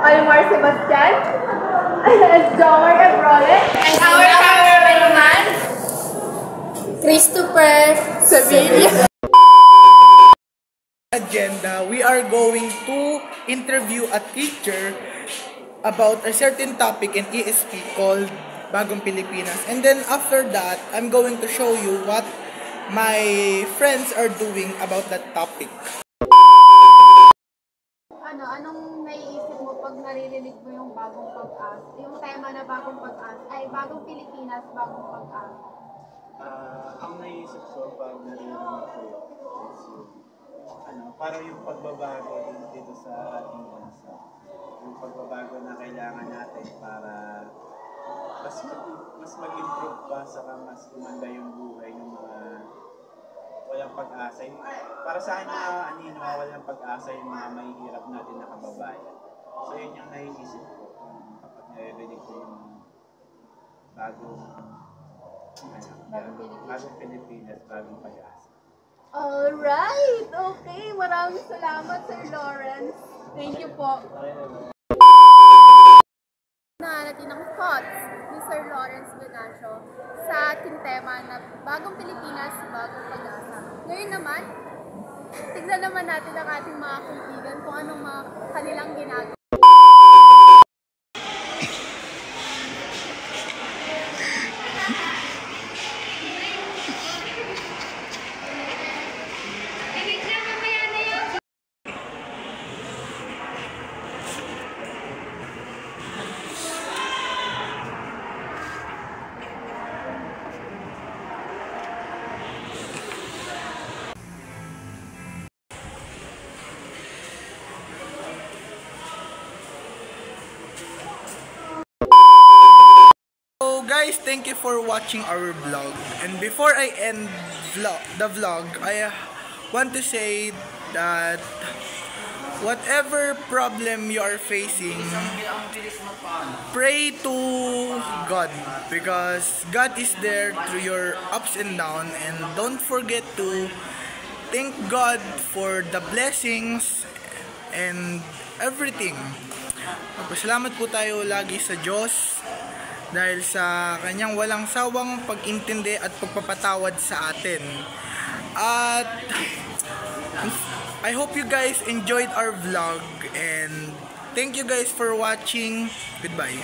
Olmar Sebastian, and Jomar Ebrole, and our cameraman, Christopher Sevilla. Agenda, we are going to interview a teacher about a certain topic in ESP called Bagong Pilipinas. And then after that, I'm going to show you what my friends are doing about that topic. Anong naiisip mo pag naririnig mo yung bagong pag-asa? Yung tema na bagong pag-asa, ay bagong Pilipinas, bagong pag-asa. Ang naisip ko pag narinig ko is yung parang yung pagbabago dito sa ating bansa. Yung pagbabago na kailangan natin para mas mag-improve pa, saka mas gumanda yung buhay ng mga walang pag-asa. Para sa akin mga walang pag-asa yung mga mahihirap natin na kababayan. So yun yung naiisip ko kapag narinig ko yung bagong Pilipinas, bagong pag-asa. Alright! Okay, maraming salamat Sir Lawrence. Thank you po. Natin ang thoughts ni Sir Lawrence Venancio sa ating tema na bagong Pilipinas, bagong pag-asa. Ngayon naman, tignan naman natin ang ating mga kaibigan kung anong mga kanilang ginagawa. Guys, thank you for watching our vlog. And before I end the vlog, I want to say that whatever problem you are facing, pray to God, because God is there through your ups and downs, and don't forget to thank God for the blessings and everything. Magpasalamat po tayo lagi sa Diyos dahil sa kanyang walang sawang pag-intindi at pagpapatawad sa atin. At I hope you guys enjoyed our vlog, and thank you guys for watching. Goodbye.